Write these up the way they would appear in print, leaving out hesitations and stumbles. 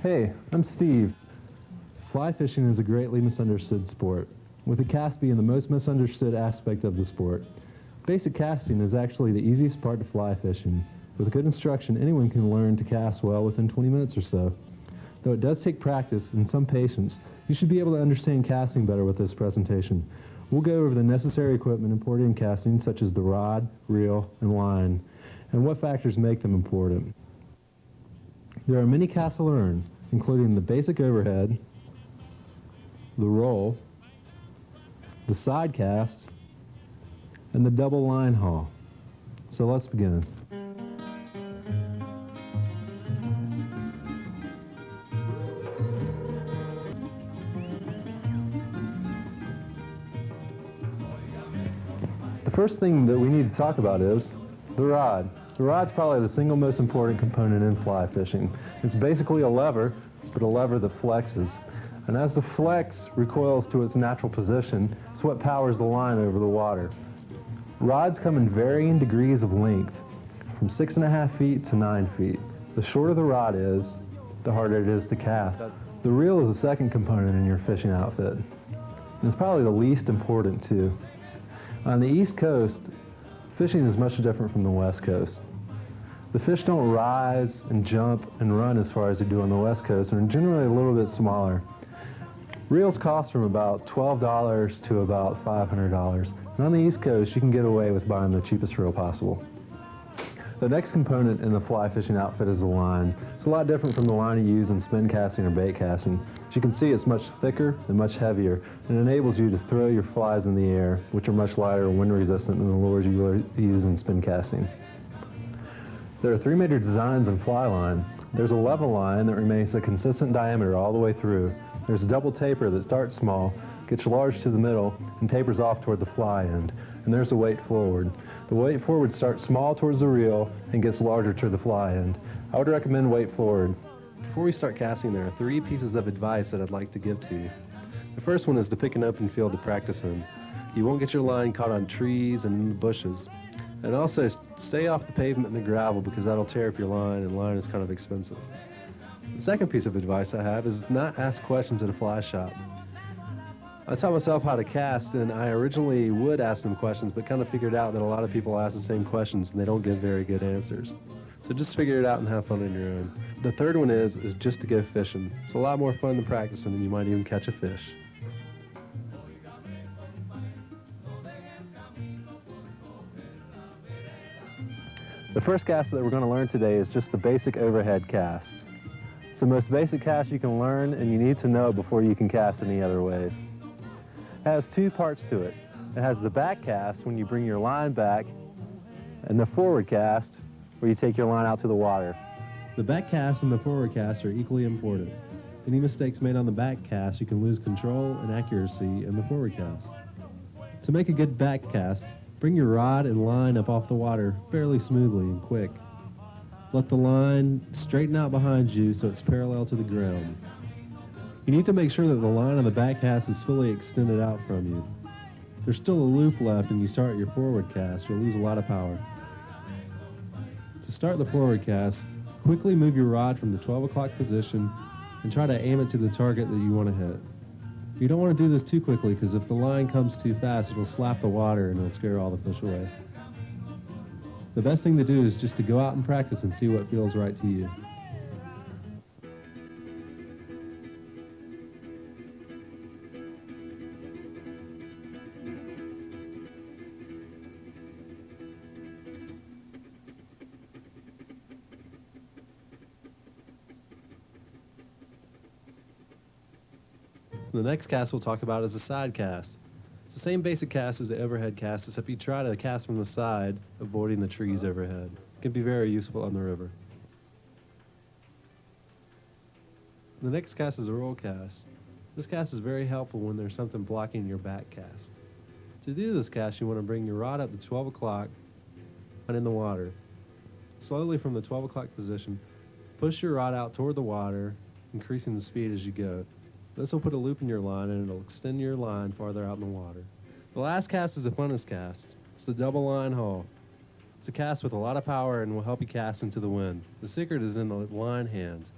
Hey, I'm Steve. Fly fishing is a greatly misunderstood sport, with the cast being the most misunderstood aspect of the sport. Basic casting is actually the easiest part to fly fishing. With good instruction, anyone can learn to cast well within 20 minutes or so. Though it does take practice and some patience, you should be able to understand casting better with this presentation. We'll go over the necessary equipment important in casting, such as the rod, reel, and line, and what factors make them important. There are many casts to learn, including the basic overhead, the roll, the side cast, and the double line haul. So let's begin. The first thing that we need to talk about is the rod. The rod's probably the single most important component in fly fishing. It's basically a lever, but a lever that flexes. And as the flex recoils to its natural position, it's what powers the line over the water. Rods come in varying degrees of length, from 6.5 feet to 9 feet. The shorter the rod is, the harder it is to cast. The reel is the second component in your fishing outfit. And it's probably the least important too. On the East Coast, fishing is much different from the West Coast. The fish don't rise and jump and run as far as they do on the West Coast, and are generally a little bit smaller. Reels cost from about $12 to about $500, and on the East Coast you can get away with buying the cheapest reel possible. The next component in the fly fishing outfit is the line. It's a lot different from the line you use in spin casting or bait casting. As you can see, it's much thicker and much heavier, and enables you to throw your flies in the air, which are much lighter and wind resistant than the lures you use in spin casting. There are three major designs in fly line. There's a level line that remains a consistent diameter all the way through. There's a double taper that starts small, gets large to the middle, and tapers off toward the fly end. And there's a weight forward. The weight forward starts small towards the reel and gets larger to the fly end. I would recommend weight forward. Before we start casting, there are three pieces of advice that I'd like to give to you. The first one is to pick an open field to practice in. You won't get your line caught on trees and in the bushes. And also, stay off the pavement and the gravel, because that'll tear up your line, and line is kind of expensive. The second piece of advice I have is not ask questions at a fly shop. I taught myself how to cast, and I originally would ask them questions, but kind of figured out that a lot of people ask the same questions and they don't give very good answers. So just figure it out and have fun on your own. The third one is just to go fishing. It's a lot more fun than practicing, and you might even catch a fish. The first cast that we're going to learn today is just the basic overhead cast. It's the most basic cast you can learn, and you need to know it before you can cast any other ways. It has two parts to it. It has the back cast, when you bring your line back, and the forward cast, where you take your line out to the water. The back cast and the forward cast are equally important. Any mistakes made on the back cast, you can lose control and accuracy in the forward cast. To make a good back cast, bring your rod and line up off the water fairly smoothly and quick. Let the line straighten out behind you so it's parallel to the ground. You need to make sure that the line on the back cast is fully extended out from you. If there's still a loop left and you start your forward cast, you'll lose a lot of power. To start the forward cast, quickly move your rod from the 12 o'clock position and try to aim it to the target that you want to hit. You don't want to do this too quickly, because if the line comes too fast, it'll slap the water and it'll scare all the fish away. The best thing to do is just to go out and practice and see what feels right to you. The next cast we'll talk about is the side cast. It's the same basic cast as the overhead cast, except you try to cast from the side, avoiding the trees overhead. It can be very useful on the river. The next cast is a roll cast. This cast is very helpful when there's something blocking your back cast. To do this cast, you want to bring your rod up to 12 o'clock and in the water. Slowly from the 12 o'clock position, push your rod out toward the water, increasing the speed as you go. This will put a loop in your line, and it'll extend your line farther out in the water. The last cast is the funnest cast. It's the double line haul. It's a cast with a lot of power and will help you cast into the wind. The secret is in the line hands.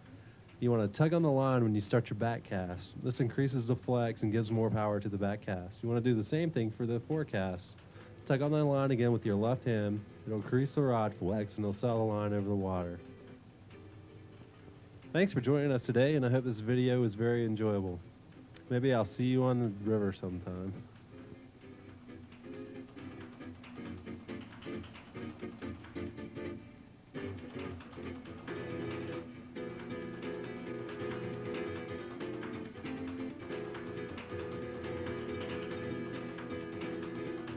You want to tug on the line when you start your back cast. This increases the flex and gives more power to the back cast. You want to do the same thing for the forecast. Tug on the line again with your left hand. It'll increase the rod flex and it'll sail the line over the water. Thanks for joining us today, and I hope this video was very enjoyable. Maybe I'll see you on the river sometime.